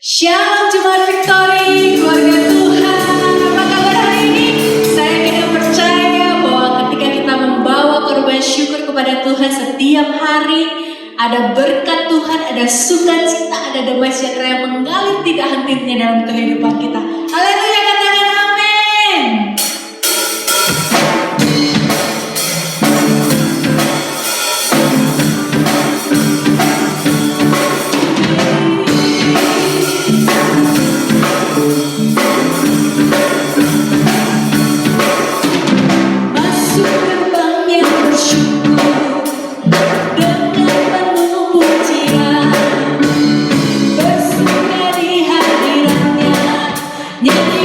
Shalom Jemaat Victory, keluarga Tuhan. Apa kabar hari ini? Saya tidak percaya bahwa ketika kita membawa korban syukur kepada Tuhan setiap hari, ada berkat Tuhan, ada sukacita, ada damai sejahtera yang mengalir tidak henti-hentinya dalam kehidupan kita. Haleluya, katakan amin. Masuk gerbang yang bersyukur dengan penuh pujian, bersuka di hadiratnya, nyanyi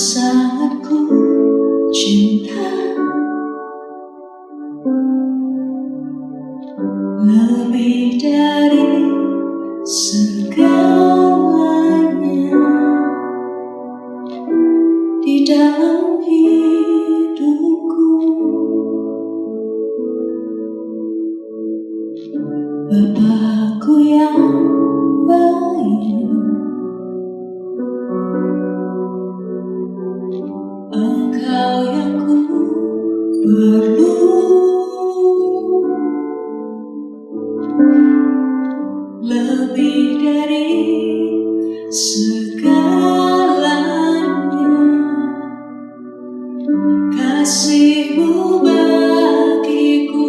sangat ku cinta, lebih dari segalanya di dalam hidupku. Bapakku yang baik, Engkau yang ku perlu, lebih dari segalanya. Kasih-Mu bagiku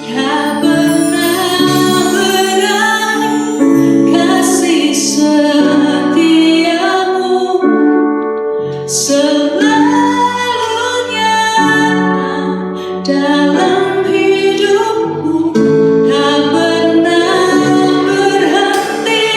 tak pernah berakhir, kasih setiamu selalunya dalam hidupku, tak pernah berhenti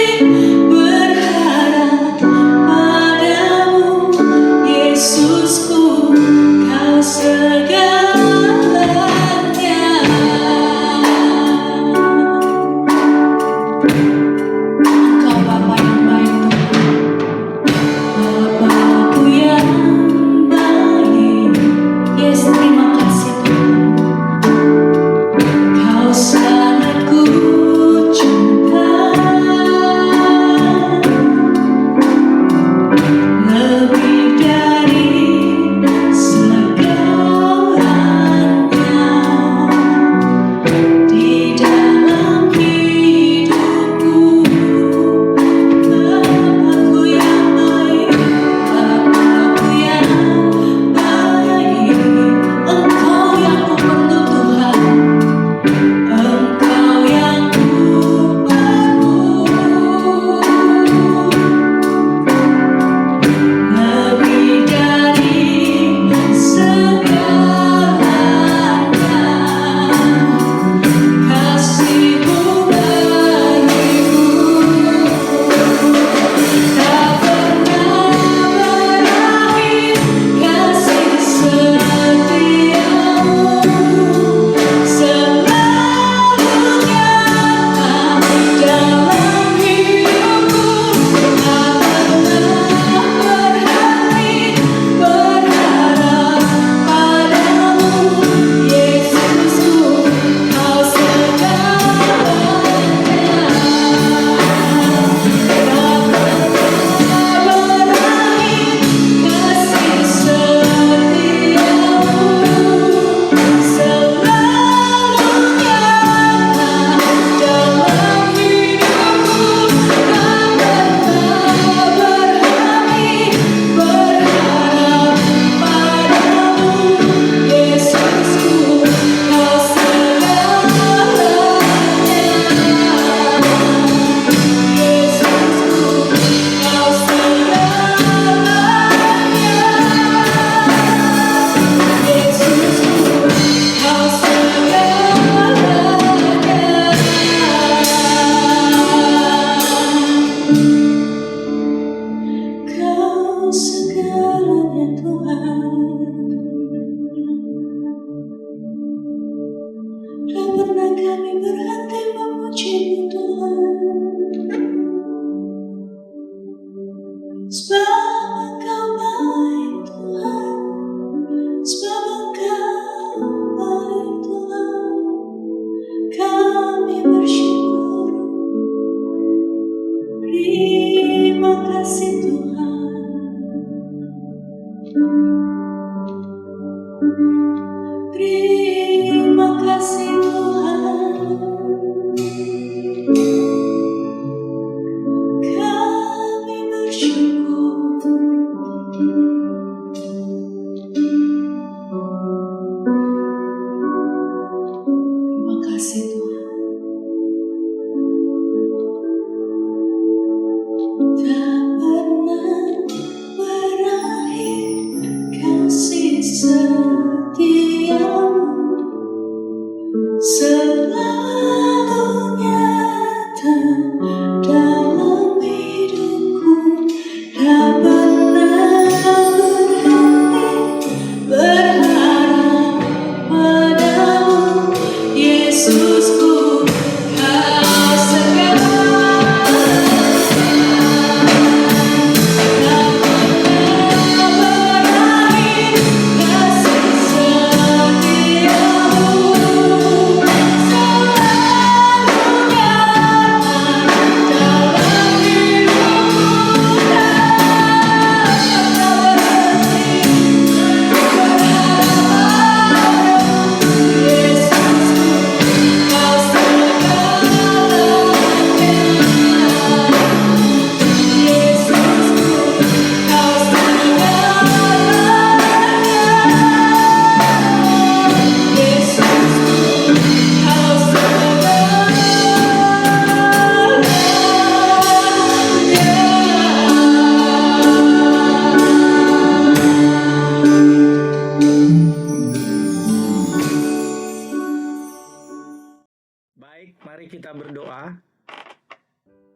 kita berdoa.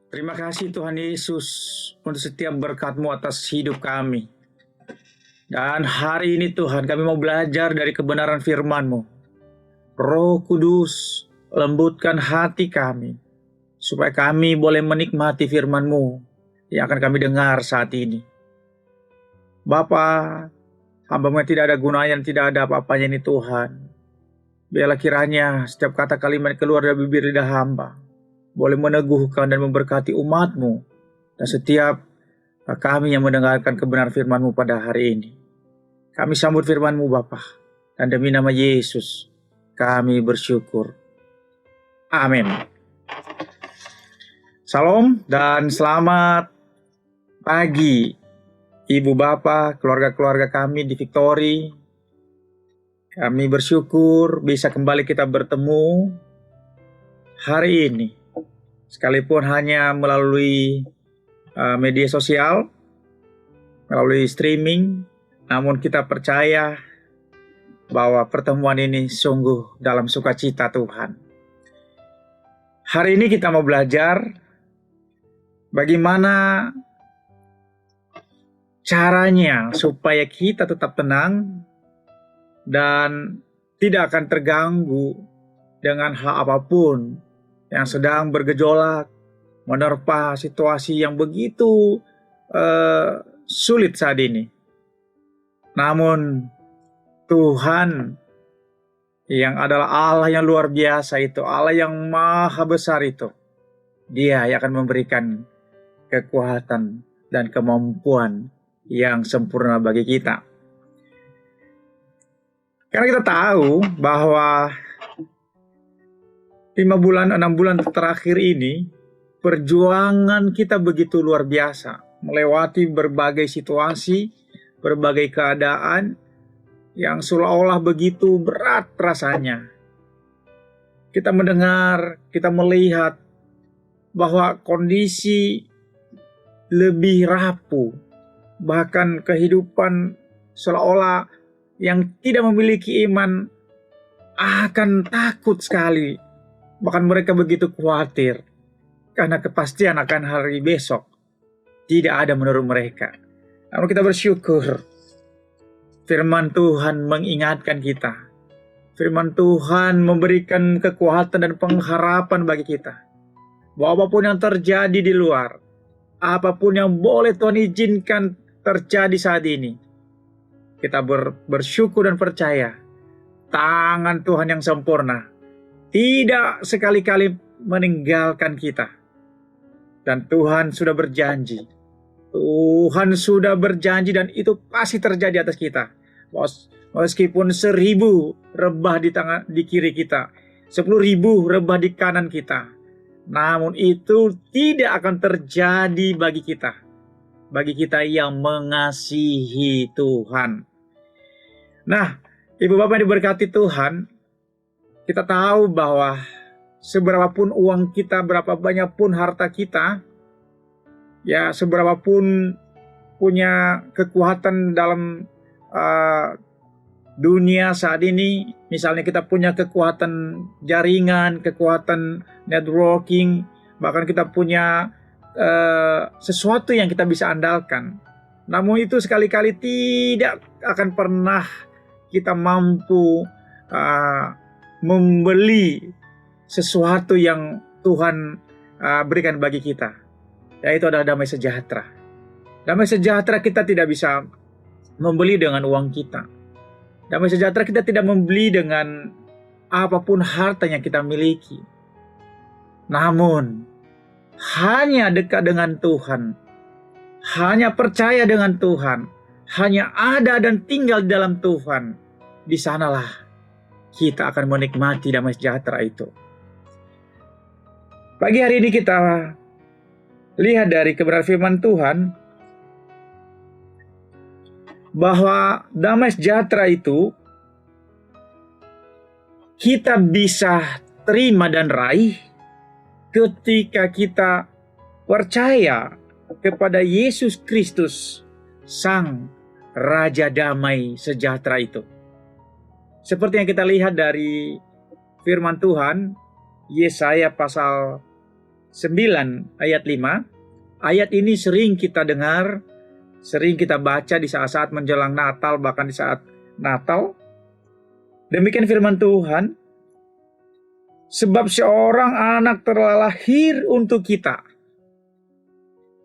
Terima kasih Tuhan Yesus untuk setiap berkat-Mu atas hidup kami. Dan hari ini Tuhan kami mau belajar dari kebenaran firman-Mu. Roh Kudus, lembutkan hati kami, supaya kami boleh menikmati firman-Mu yang akan kami dengar saat ini. Bapa, hamba-Mu yang tidak ada gunanya, tidak ada apa-apanya ini Tuhan. Biarlah kiranya setiap kata kalimat keluar dari bibir lidah hamba boleh meneguhkan dan memberkati umat-Mu dan setiap kami yang mendengarkan kebenaran firman-Mu pada hari ini. Kami sambut firman-Mu Bapa, dan demi nama Yesus kami bersyukur. Amin. Salam dan selamat pagi Ibu Bapak, keluarga-keluarga kami di Victory. Kami bersyukur bisa kembali kita bertemu hari ini. Sekalipun hanya melalui media sosial, melalui streaming, namun kita percaya bahwa pertemuan ini sungguh dalam sukacita Tuhan. Hari ini kita mau belajar bagaimana caranya supaya kita tetap tenang dan tidak akan terganggu dengan hal apapun yang sedang bergejolak, menerpa situasi yang begitu sulit saat ini. Namun Tuhan yang adalah Allah yang luar biasa itu, Allah yang maha besar itu, Dia yang akan memberikan kekuatan dan kemampuan yang sempurna bagi kita. Karena kita tahu bahwa 5 bulan, 6 bulan terakhir ini, perjuangan kita begitu luar biasa. Melewati berbagai situasi, berbagai keadaan yang seolah-olah begitu berat rasanya. Kita mendengar, kita melihat bahwa kondisi lebih rapuh. Bahkan kehidupan seolah-olah yang tidak memiliki iman akan takut sekali. Bahkan mereka begitu khawatir karena kepastian akan hari besok tidak ada menurut mereka. Namun kita bersyukur firman Tuhan mengingatkan kita. Firman Tuhan memberikan kekuatan dan pengharapan bagi kita. Bahwa apapun yang terjadi di luar, apapun yang boleh Tuhan izinkan terjadi saat ini, kita bersyukur dan percaya tangan Tuhan yang sempurna tidak sekali-kali meninggalkan kita. Dan Tuhan sudah berjanji. Tuhan sudah berjanji dan itu pasti terjadi atas kita. Meskipun 1000 rebah di kiri kita, 10.000 rebah di kanan kita, namun itu tidak akan terjadi bagi kita. Bagi kita yang mengasihi Tuhan. Nah, Ibu Bapak yang diberkati Tuhan, kita tahu bahwa seberapapun uang kita, berapa banyak pun harta kita, ya seberapapun punya kekuatan dalam dunia saat ini, misalnya kita punya kekuatan jaringan, kekuatan networking, bahkan kita punya sesuatu yang kita bisa andalkan. Namun itu sekali-kali tidak akan pernah kita mampu membeli sesuatu yang Tuhan berikan bagi kita, yaitu adalah damai sejahtera. Damai sejahtera kita tidak bisa membeli dengan uang kita. Damai sejahtera kita tidak membeli dengan apapun harta yang kita miliki. Namun hanya dekat dengan Tuhan, hanya percaya dengan Tuhan, hanya ada dan tinggal di dalam Tuhan, di sanalah kita akan menikmati damai sejahtera itu. Pagi hari ini kita lihat dari kebenaran firman Tuhan bahwa damai sejahtera itu kita bisa terima dan raih ketika kita percaya kepada Yesus Kristus, Sang Raja Damai Sejahtera itu. Seperti yang kita lihat dari firman Tuhan Yesaya pasal 9 ayat 5. Ayat ini sering kita dengar, sering kita baca di saat-saat menjelang Natal, bahkan di saat Natal. Demikian firman Tuhan, sebab seorang anak telah lahir untuk kita,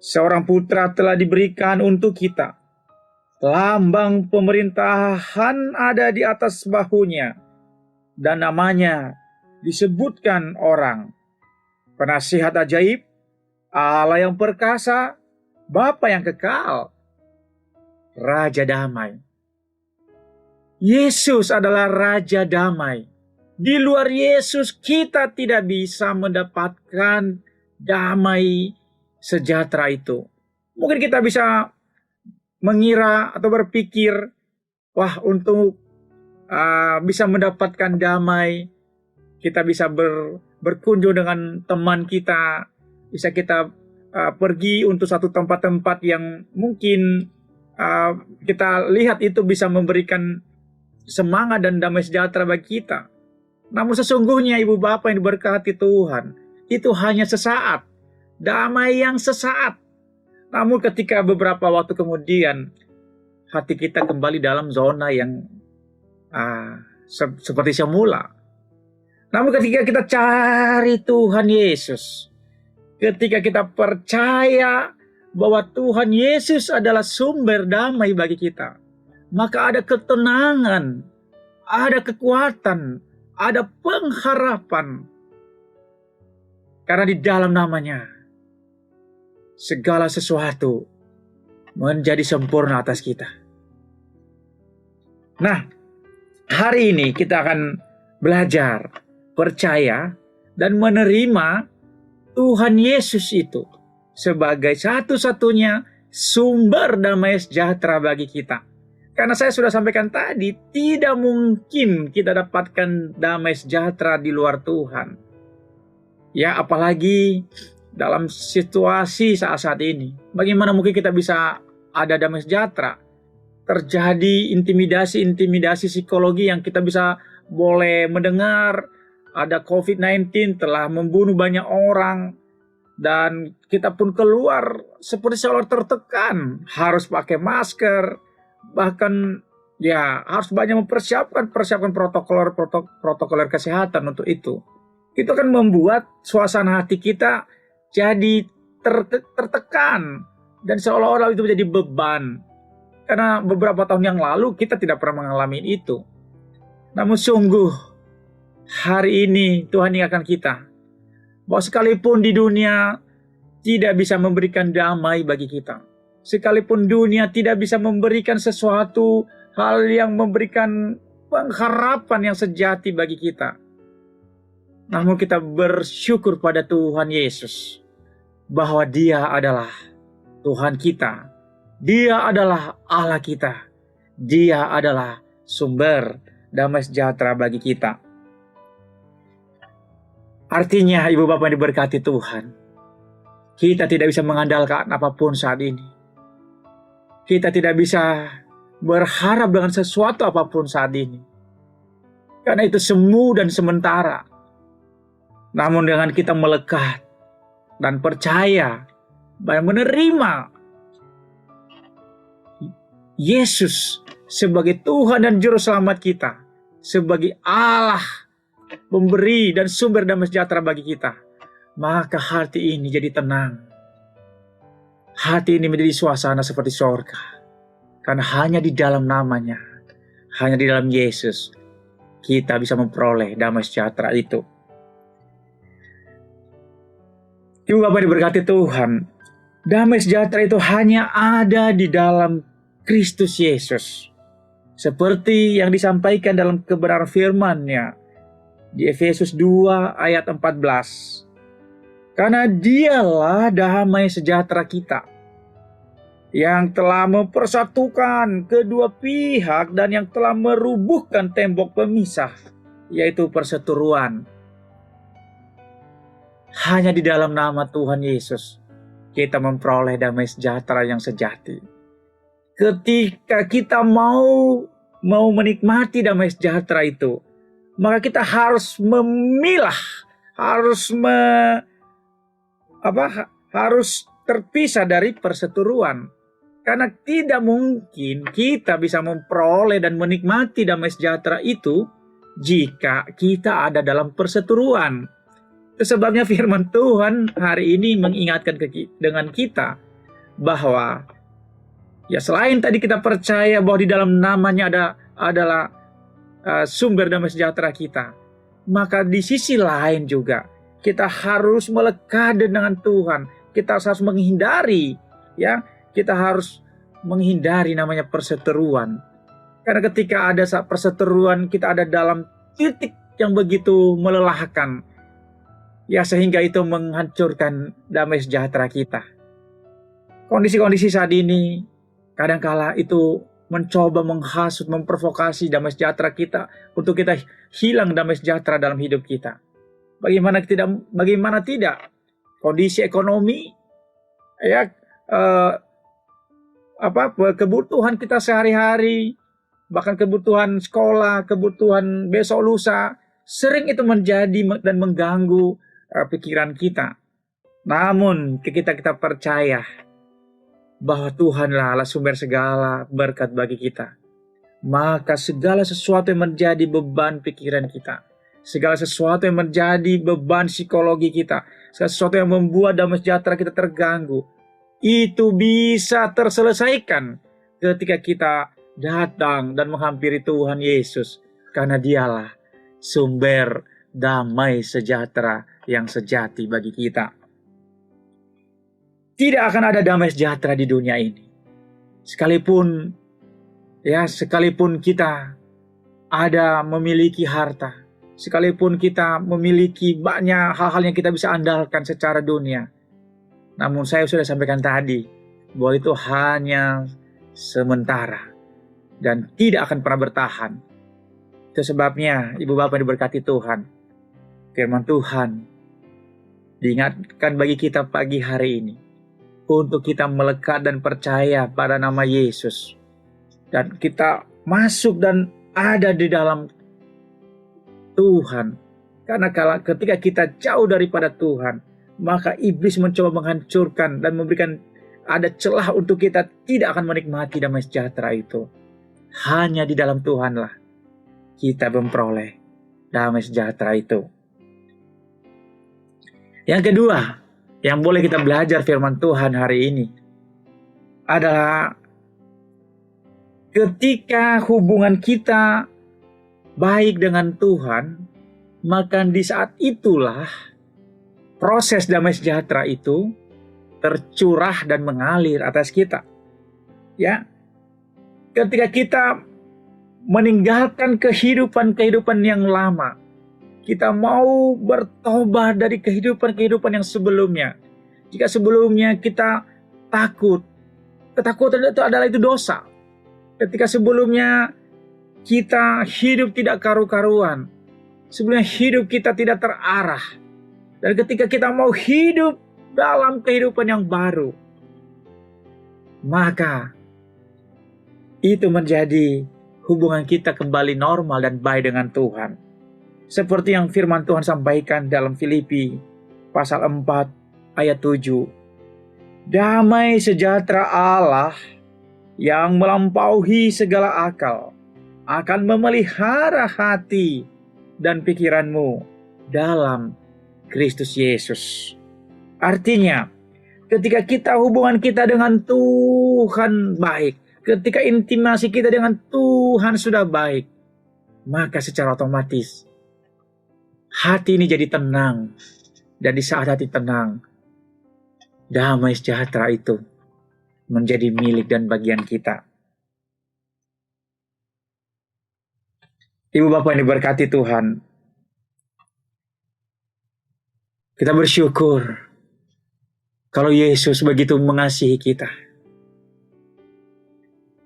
seorang putra telah diberikan untuk kita, lambang pemerintahan ada di atas bahunya, dan namanya disebutkan orang Penasihat Ajaib, Allah yang perkasa, Bapa yang kekal, Raja Damai. Yesus adalah Raja Damai. Di luar Yesus kita tidak bisa mendapatkan damai sejahtera itu. Mungkin kita bisa mengira atau berpikir, wah, untuk bisa mendapatkan damai, kita bisa berkunjung dengan teman kita, bisa kita pergi untuk satu tempat-tempat yang mungkin kita lihat itu bisa memberikan semangat dan damai sejahtera bagi kita. Namun sesungguhnya ibu bapak yang diberkati Tuhan, itu hanya sesaat, damai yang sesaat. Namun ketika beberapa waktu kemudian, hati kita kembali dalam zona yang seperti semula. Namun ketika kita cari Tuhan Yesus, ketika kita percaya bahwa Tuhan Yesus adalah sumber damai bagi kita, maka ada ketenangan, ada kekuatan, ada pengharapan. Karena di dalam namanya, segala sesuatu menjadi sempurna atas kita. Nah, hari ini kita akan belajar, percaya, dan menerima Tuhan Yesus itu sebagai satu-satunya sumber damai sejahtera bagi kita. Karena saya sudah sampaikan tadi, tidak mungkin kita dapatkan damai sejahtera di luar Tuhan. Ya, apalagi dalam situasi saat-saat ini. Bagaimana mungkin kita bisa ada damai sejahtera? Terjadi intimidasi psikologi yang kita bisa boleh mendengar. Ada COVID-19 telah membunuh banyak orang. Dan kita pun keluar seperti seolah tertekan. Harus pakai masker. Bahkan ya harus banyak mempersiapkan protokol kesehatan untuk itu. Itu kan membuat suasana hati kita jadi tertekan. Dan seolah-olah itu menjadi beban. Karena beberapa tahun yang lalu kita tidak pernah mengalami itu. Namun sungguh hari ini Tuhan ingatkan kita bahwa sekalipun di dunia tidak bisa memberikan damai bagi kita, sekalipun dunia tidak bisa memberikan sesuatu hal yang memberikan pengharapan yang sejati bagi kita, namun kita bersyukur pada Tuhan Yesus bahwa Dia adalah Tuhan kita, Dia adalah Allah kita, Dia adalah sumber damai sejahtera bagi kita. Artinya ibu bapak yang diberkati Tuhan, kita tidak bisa mengandalkan apapun saat ini. Kita tidak bisa berharap dengan sesuatu apapun saat ini. Karena itu semu dan sementara. Namun dengan kita melekat dan percaya dan menerima Yesus sebagai Tuhan dan Juru Selamat kita, sebagai Allah pemberi dan sumber damai sejahtera bagi kita, maka hati ini jadi tenang. Hati ini menjadi suasana seperti surga. Karena hanya di dalam namanya, hanya di dalam Yesus, kita bisa memperoleh damai sejahtera itu. Ibu bapak diberkati Tuhan, damai sejahtera itu hanya ada di dalam Kristus Yesus. Seperti yang disampaikan dalam kebenaran firman-Nya di Efesus 2 ayat 14. Karena Dialah damai sejahtera kita, yang telah mempersatukan kedua pihak dan yang telah merubuhkan tembok pemisah, yaitu perseteruan. Hanya di dalam nama Tuhan Yesus kita memperoleh damai sejahtera yang sejati. Ketika kita mau menikmati damai sejahtera itu, maka kita harus memilah, harus harus terpisah dari perseteruan. Karena tidak mungkin kita bisa memperoleh dan menikmati damai sejahtera itu jika kita ada dalam perseteruan. Itu sebabnya firman Tuhan hari ini mengingatkan dengan kita bahwa ya selain tadi kita percaya bahwa di dalam namanya adalah sumber damai sejahtera kita, maka di sisi lain juga kita harus melekat dengan Tuhan. Kita harus menghindari, ya, kita harus menghindari namanya perseteruan. Karena ketika ada perseteruan, kita ada dalam titik yang begitu melelahkan, ya, sehingga itu menghancurkan damai sejahtera kita. Kondisi-kondisi saat ini kadangkala itu mencoba menghasut, memprovokasi damai sejahtera kita untuk kita hilang damai sejahtera dalam hidup kita. Bagaimana tidak? Kondisi ekonomi, ya, kebutuhan kita sehari-hari, bahkan kebutuhan sekolah, kebutuhan besok lusa, sering itu menjadi dan mengganggu pikiran kita. Namun kita percaya bahwa Tuhanlah Allah sumber segala berkat bagi kita, maka segala sesuatu yang menjadi beban pikiran kita, segala sesuatu yang menjadi beban psikologi kita, segala sesuatu yang membuat damai sejahtera kita terganggu, itu bisa terselesaikan ketika kita datang dan menghampiri Tuhan Yesus, karena Dialah sumber damai sejahtera yang sejati bagi kita. Tidak akan ada damai sejahtera di dunia ini, sekalipun kita memiliki harta, sekalipun kita memiliki banyak hal-hal yang kita bisa andalkan secara dunia. Namun saya sudah sampaikan tadi bahwa itu hanya sementara dan tidak akan pernah bertahan. Itu sebabnya Ibu Bapak diberkati Tuhan, firman Tuhan diingatkan bagi kita pagi hari ini untuk kita melekat dan percaya pada nama Yesus, dan kita masuk dan ada di dalam Tuhan. Karena ketika kita jauh daripada Tuhan, maka iblis mencoba menghancurkan dan memberikan ada celah untuk kita tidak akan menikmati damai sejahtera itu. Hanya di dalam Tuhanlah kita memperoleh damai sejahtera itu. Yang kedua, yang boleh kita belajar firman Tuhan hari ini adalah ketika hubungan kita baik dengan Tuhan, maka di saat itulah proses damai sejahtera itu tercurah dan mengalir atas kita. Ya, ketika kita meninggalkan kehidupan yang lama, kita mau bertobat dari kehidupan yang sebelumnya. Jika sebelumnya kita takut, ketakutan itu dosa. Ketika sebelumnya kita hidup tidak karu-karuan, sebelumnya hidup kita tidak terarah, dan ketika kita mau hidup dalam kehidupan yang baru, maka itu menjadi hubungan kita kembali normal dan baik dengan Tuhan. Seperti yang firman Tuhan sampaikan dalam Filipi pasal 4 ayat 7. Damai sejahtera Allah yang melampaui segala akal akan memelihara hati dan pikiranmu dalam Kristus Yesus. Artinya, ketika hubungan kita dengan Tuhan baik, ketika intimasi kita dengan Tuhan sudah baik, maka secara otomatis hati ini jadi tenang. Dan di saat hati tenang, damai sejahtera itu menjadi milik dan bagian kita. Ibu Bapak yang diberkati Tuhan, kita bersyukur kalau Yesus begitu mengasihi kita.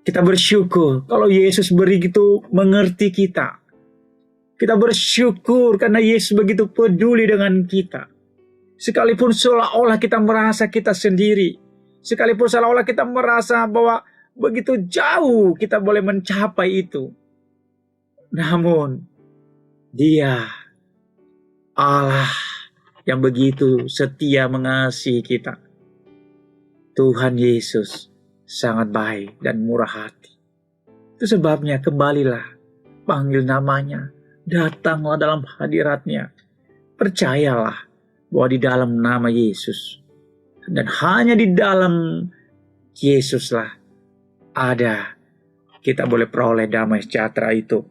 Kita bersyukur kalau Yesus begitu mengerti kita. Kita bersyukur karena Yesus begitu peduli dengan kita. Sekalipun seolah-olah kita merasa kita sendiri, sekalipun seolah-olah kita merasa bahwa begitu jauh kita boleh mencapai itu, namun Dia Allah yang begitu setia mengasihi kita. Tuhan Yesus sangat baik dan murah hati. Itu sebabnya kembalilah, panggil namanya, datanglah dalam hadiratnya. Percayalah bahwa di dalam nama Yesus, dan hanya di dalam Yesuslah kita boleh peroleh damai sejahtera itu.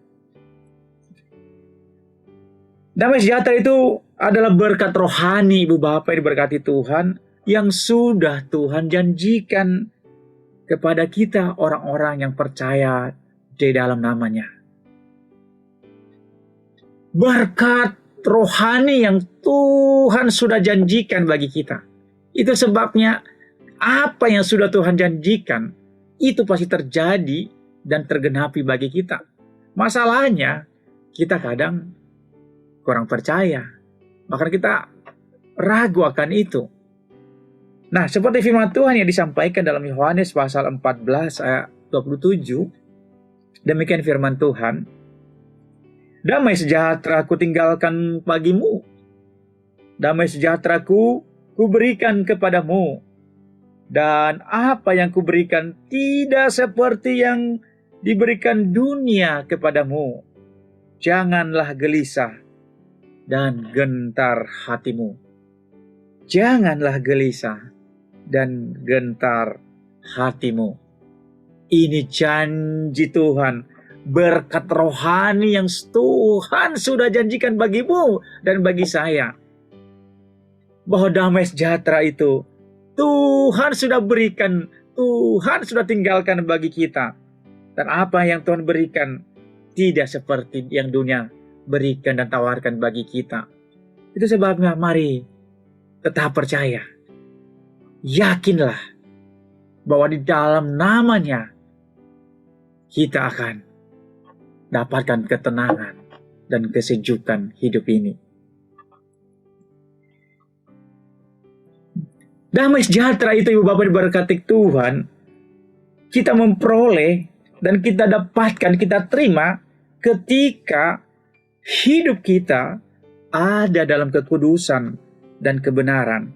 Damai sejahtera itu adalah berkat rohani, Ibu Bapak yang diberkati Tuhan, yang sudah Tuhan janjikan kepada kita orang-orang yang percaya di dalam namanya. Berkat rohani yang Tuhan sudah janjikan bagi kita. Itu sebabnya apa yang sudah Tuhan janjikan itu pasti terjadi dan tergenapi bagi kita. Masalahnya kita kadang kurang percaya, bahkan kita ragu akan itu. Nah, seperti firman Tuhan yang disampaikan dalam Yohanes pasal 14 ayat 27, demikian firman Tuhan, damai sejahtera ku tinggalkan bagimu, damai sejahtera ku berikan kepadamu, dan apa yang kuberikan tidak seperti yang diberikan dunia kepadamu. Janganlah gelisah dan gentar hatimu. Janganlah gelisah dan gentar hatimu. Ini janji Tuhan, berkat rohani yang Tuhan sudah janjikan bagimu dan bagi saya. Bahwa damai sejahtera itu Tuhan sudah berikan, Tuhan sudah tinggalkan bagi kita. Dan apa yang Tuhan berikan tidak seperti yang dunia berikan dan tawarkan bagi kita. Itu sebabnya mari tetap percaya. Yakinlah bahwa di dalam namanya kita akan dapatkan ketenangan dan kesejukan hidup ini. Damai sejahtera itu, Ibu Bapak diberkati Tuhan, kita memperoleh dan kita dapatkan, kita terima ketika hidup kita ada dalam kekudusan dan kebenaran.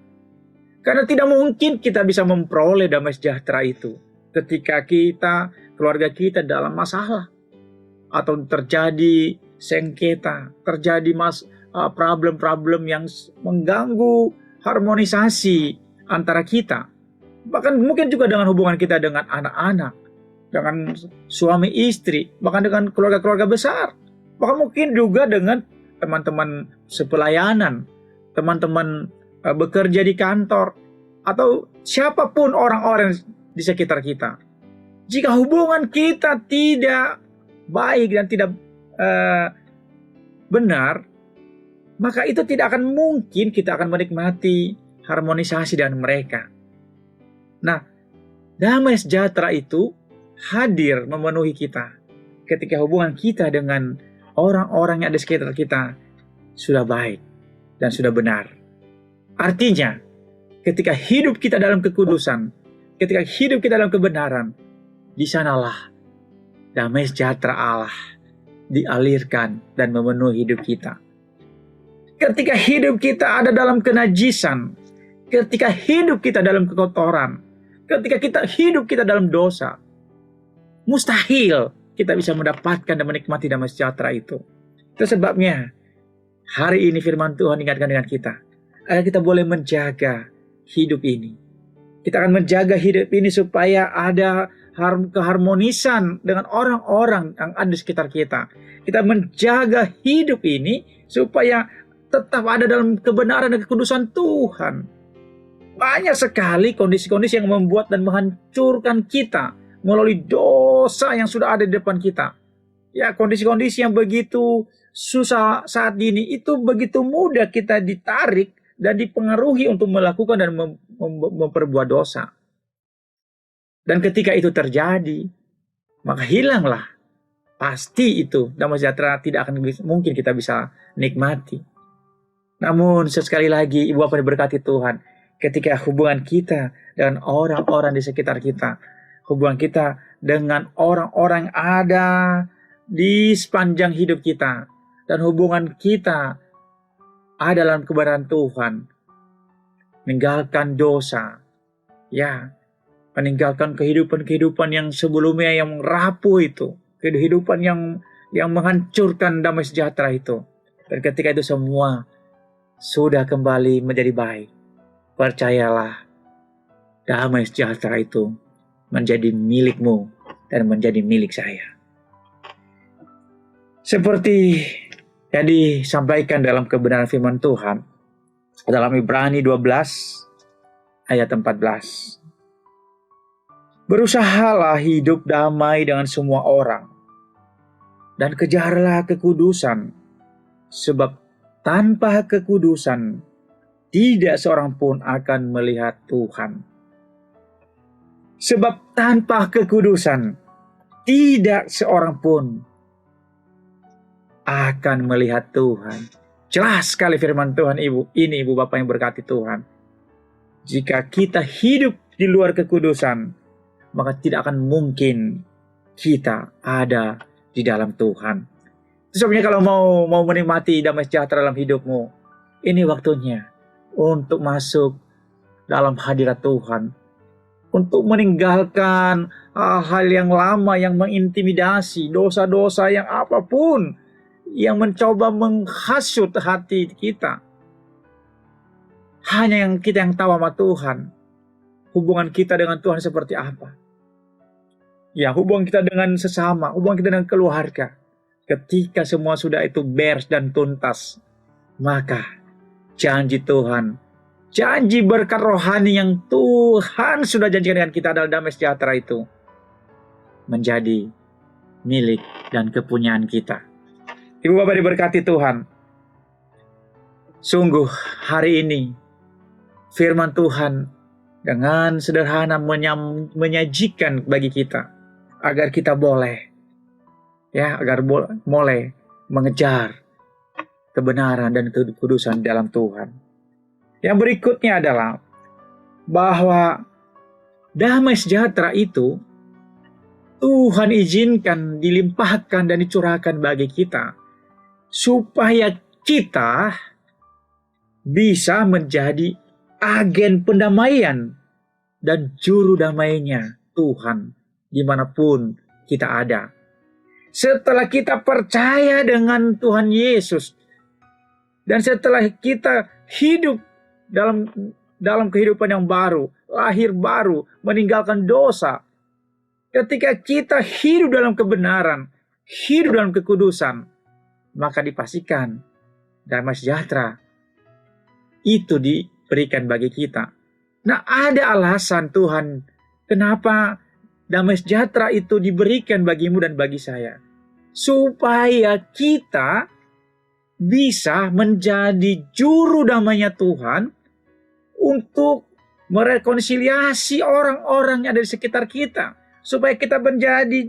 Karena tidak mungkin kita bisa memperoleh damai sejahtera itu ketika keluarga kita dalam masalah, atau terjadi sengketa, terjadi problem-problem yang mengganggu harmonisasi antara kita. Bahkan mungkin juga dengan hubungan kita dengan anak-anak, dengan suami istri, bahkan dengan keluarga-keluarga besar. Bahkan mungkin juga dengan teman-teman sepelayanan, teman-teman bekerja di kantor, atau siapapun orang-orang di sekitar kita. Jika hubungan kita tidak baik dan tidak benar, maka itu tidak akan mungkin kita akan menikmati harmonisasi dengan mereka. Nah, damai sejahtera itu hadir memenuhi kita ketika hubungan kita dengan orang-orang yang ada di sekitar kita sudah baik dan sudah benar. Artinya, ketika hidup kita dalam kekudusan, ketika hidup kita dalam kebenaran, di sanalah damai sejahtera Allah dialirkan dan memenuhi hidup kita. Ketika hidup kita ada dalam kenajisan, ketika hidup kita dalam kekotoran, ketika hidup kita dalam dosa, mustahil kita bisa mendapatkan dan menikmati damai sejahtera itu. Itu sebabnya hari ini firman Tuhan ingatkan dengan kita, agar kita boleh menjaga hidup ini. Kita akan menjaga hidup ini supaya ada keharmonisan dengan orang-orang yang ada di sekitar kita. Kita menjaga hidup ini supaya tetap ada dalam kebenaran dan kekudusan Tuhan. Banyak sekali kondisi-kondisi yang membuat dan menghancurkan kita melalui dosa yang sudah ada di depan kita. Ya, kondisi-kondisi yang begitu susah saat ini itu begitu mudah kita ditarik dan dipengaruhi untuk melakukan dan memperbuat dosa. Dan ketika itu terjadi, maka hilanglah pasti itu damai sejahtera tidak akan mungkin kita bisa nikmati. Namun sekali lagi, Ibu Bapak diberkati Tuhan, ketika hubungan kita dengan orang-orang di sekitar kita, hubungan kita dengan orang-orang yang ada di sepanjang hidup kita, dan hubungan kita ada dalam kebenaran Tuhan, meninggalkan dosa, ya, meninggalkan kehidupan-kehidupan yang sebelumnya yang rapuh itu, kehidupan yang menghancurkan damai sejahtera itu. Dan ketika itu semua sudah kembali menjadi baik, percayalah, damai sejahtera itu menjadi milikmu dan menjadi milik saya. Seperti yang disampaikan dalam kebenaran firman Tuhan dalam Ibrani 12 ayat 14. Berusahalah hidup damai dengan semua orang dan kejarlah kekudusan, sebab tanpa kekudusan tidak seorang pun akan melihat Tuhan. Sebab tanpa kekudusan tidak seorang pun akan melihat Tuhan. Jelas sekali firman Tuhan ibu bapak yang berkati Tuhan. Jika kita hidup di luar kekudusan, maka tidak akan mungkin kita ada di dalam Tuhan. Itu sebabnya kalau mau menikmati damai sejahtera dalam hidupmu, ini waktunya untuk masuk dalam hadirat Tuhan, untuk meninggalkan hal-hal yang lama yang mengintimidasi, dosa-dosa yang apapun yang mencoba menghasut hati kita. Hanya kita yang tahu sama Tuhan, hubungan kita dengan Tuhan seperti apa. Ya, hubungan kita dengan sesama, hubungan kita dengan keluarga. Ketika semua sudah itu beres dan tuntas, maka janji Tuhan, janji berkat rohani yang Tuhan sudah janjikan dengan kita adalah damai sejahtera itu menjadi milik dan kepunyaan kita. Ibu bapak diberkati Tuhan. Sungguh hari ini firman Tuhan dengan sederhana menyajikan bagi kita agar kita boleh mengejar kebenaran dan kekudusan dalam Tuhan. Yang berikutnya adalah bahwa damai sejahtera itu Tuhan izinkan dilimpahkan dan dicurahkan bagi kita supaya kita bisa menjadi agen pendamaian dan juru damainya Tuhan dimanapun kita ada. Setelah kita percaya dengan Tuhan Yesus dan setelah kita hidup dalam kehidupan yang baru, lahir baru, meninggalkan dosa, ketika kita hidup dalam kebenaran, hidup dalam kekudusan, maka dipastikan damai sejahtera itu diberikan bagi kita. Nah, ada alasan Tuhan kenapa damai sejahtera itu diberikan bagimu dan bagi saya. Supaya kita bisa menjadi juru damainya Tuhan untuk merekonsiliasi orang-orang yang ada di sekitar kita. Supaya kita menjadi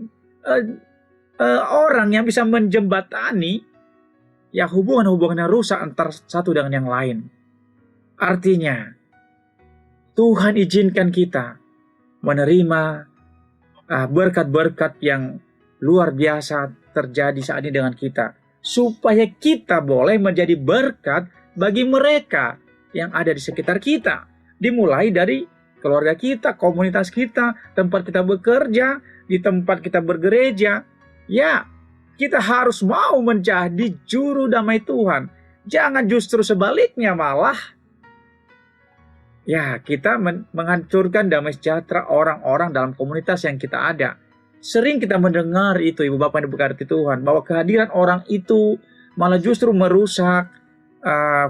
orang yang bisa menjembatani ya hubungan-hubungan yang rusak antara satu dengan yang lain. Artinya, Tuhan izinkan kita menerima berkat-berkat yang luar biasa terjadi saat ini dengan kita. Supaya kita boleh menjadi berkat bagi mereka yang ada di sekitar kita. Dimulai dari keluarga kita, komunitas kita, tempat kita bekerja, di tempat kita bergereja. Ya, kita harus mau menjadi juru damai Tuhan. Jangan justru sebaliknya malah ya kita menghancurkan damai sejahtera orang-orang dalam komunitas yang kita ada. Sering kita mendengar itu ibu bapak yang diberkati Tuhan, bahwa kehadiran orang itu malah justru merusak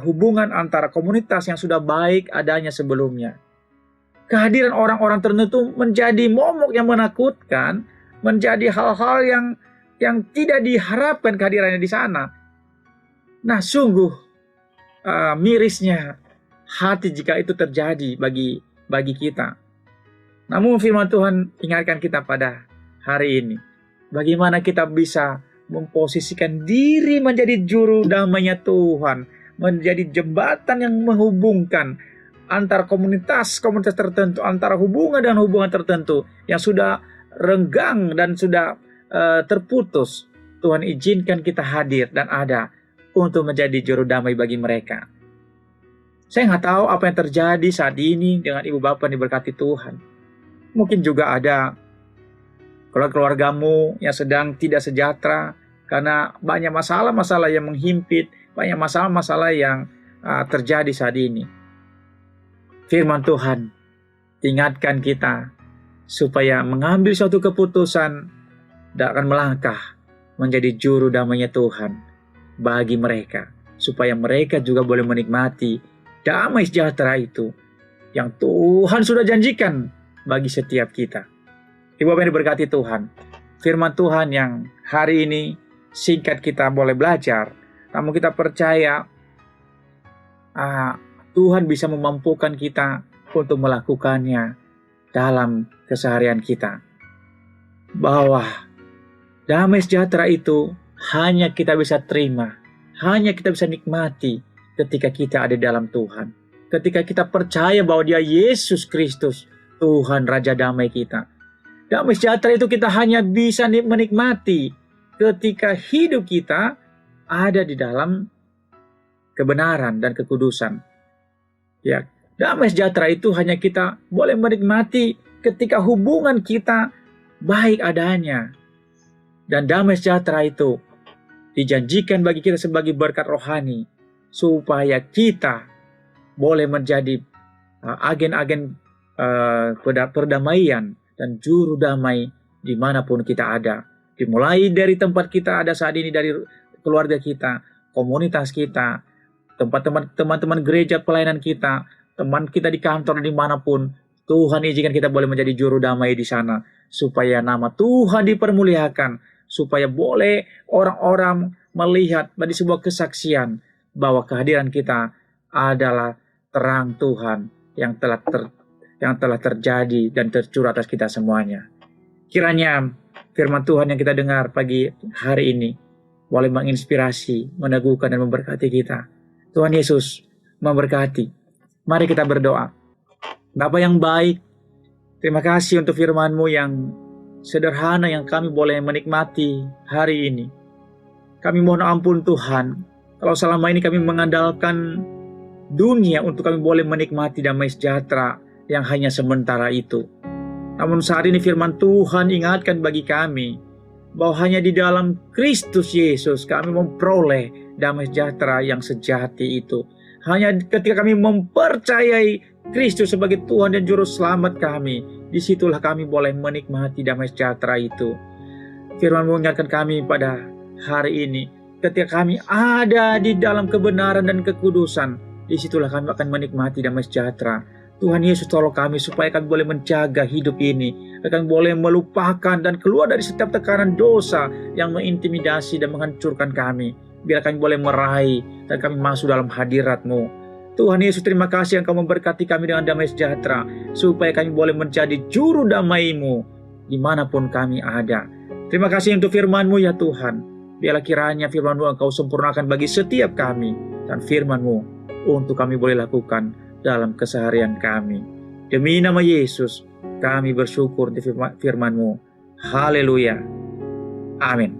hubungan antara komunitas yang sudah baik adanya sebelumnya. Kehadiran orang-orang tertentu menjadi momok yang menakutkan, menjadi hal-hal yang tidak diharapkan kehadirannya di sana. Nah, sungguh mirisnya hati jika itu terjadi bagi kita. Namun firman Tuhan ingatkan kita pada hari ini, bagaimana kita bisa memposisikan diri menjadi juru damainya Tuhan, menjadi jembatan yang menghubungkan antara komunitas tertentu, antara hubungan dan hubungan tertentu yang sudah renggang dan sudah terputus. Tuhan izinkan kita hadir dan ada untuk menjadi juru damai bagi mereka. Saya nggak tahu apa yang terjadi saat ini dengan ibu bapak yang diberkati Tuhan. Mungkin juga ada keluargamu yang sedang tidak sejahtera karena banyak masalah-masalah yang menghimpit, banyak masalah-masalah yang terjadi saat ini. Firman Tuhan ingatkan kita supaya mengambil suatu keputusan dan akan melangkah menjadi juru damainya Tuhan bagi mereka, supaya mereka juga boleh menikmati damai sejahtera itu yang Tuhan sudah janjikan bagi setiap kita. Ibu bapak yang diberkati Tuhan, firman Tuhan yang hari ini singkat kita boleh belajar, namun kita percaya Tuhan bisa memampukan kita untuk melakukannya dalam keseharian kita. Bahwa damai sejahtera itu hanya kita bisa terima, hanya kita bisa nikmati ketika kita ada dalam Tuhan. Ketika kita percaya bahwa Dia Yesus Kristus, Tuhan Raja Damai kita. Damai sejahtera itu kita hanya bisa menikmati ketika hidup kita ada di dalam kebenaran dan kekudusan. Ya, damai sejahtera itu hanya kita boleh menikmati ketika hubungan kita baik adanya. Dan damai sejahtera itu dijanjikan bagi kita sebagai berkat rohani, supaya kita boleh menjadi agen-agen perdamaian dan juru damai dimanapun kita ada. Dimulai dari tempat kita ada saat ini, dari keluarga kita, komunitas kita, teman-teman gereja pelayanan kita, teman kita di kantor, dimanapun. Tuhan izinkan kita boleh menjadi juru damai di sana, supaya nama Tuhan dipermuliakan, supaya boleh orang-orang melihat dari sebuah kesaksian bahwa kehadiran kita adalah terang Tuhan yang telah terjadi dan tercurah atas kita semuanya. Kiranya firman Tuhan yang kita dengar pagi hari ini boleh menginspirasi, meneguhkan dan memberkati kita. Tuhan Yesus memberkati. Mari kita berdoa. Bapa yang baik, terima kasih untuk firman-Mu yang sederhana yang kami boleh menikmati hari ini. Kami mohon ampun Tuhan, kalau selama ini kami mengandalkan dunia untuk kami boleh menikmati damai sejahtera yang hanya sementara itu. Namun saat ini firman Tuhan ingatkan bagi kami bahwa hanya di dalam Kristus Yesus kami memperoleh damai sejahtera yang sejati itu. Hanya ketika kami mempercayai Kristus sebagai Tuhan dan Juru Selamat kami, disitulah kami boleh menikmati damai sejahtera itu. Firman mengingatkan kami pada hari ini, ketika kami ada di dalam kebenaran dan kekudusan, disitulah kami akan menikmati damai sejahtera. Tuhan Yesus tolong kami supaya kami boleh menjaga hidup ini, akan boleh melupakan dan keluar dari setiap tekanan dosa yang mengintimidasi dan menghancurkan kami. Biar kami boleh meraih dan kami masuk dalam hadirat-Mu. Tuhan Yesus, terima kasih Engkau memberkati kami dengan damai sejahtera, supaya kami boleh menjadi juru damai-Mu dimanapun kami ada. Terima kasih untuk firman-Mu ya Tuhan. Biarlah kiranya firman-Mu Engkau sempurnakan bagi setiap kami, dan firman-Mu untuk kami boleh lakukan dalam keseharian kami. Demi nama Yesus, kami bersyukur di firman-Mu. Haleluya. Amin.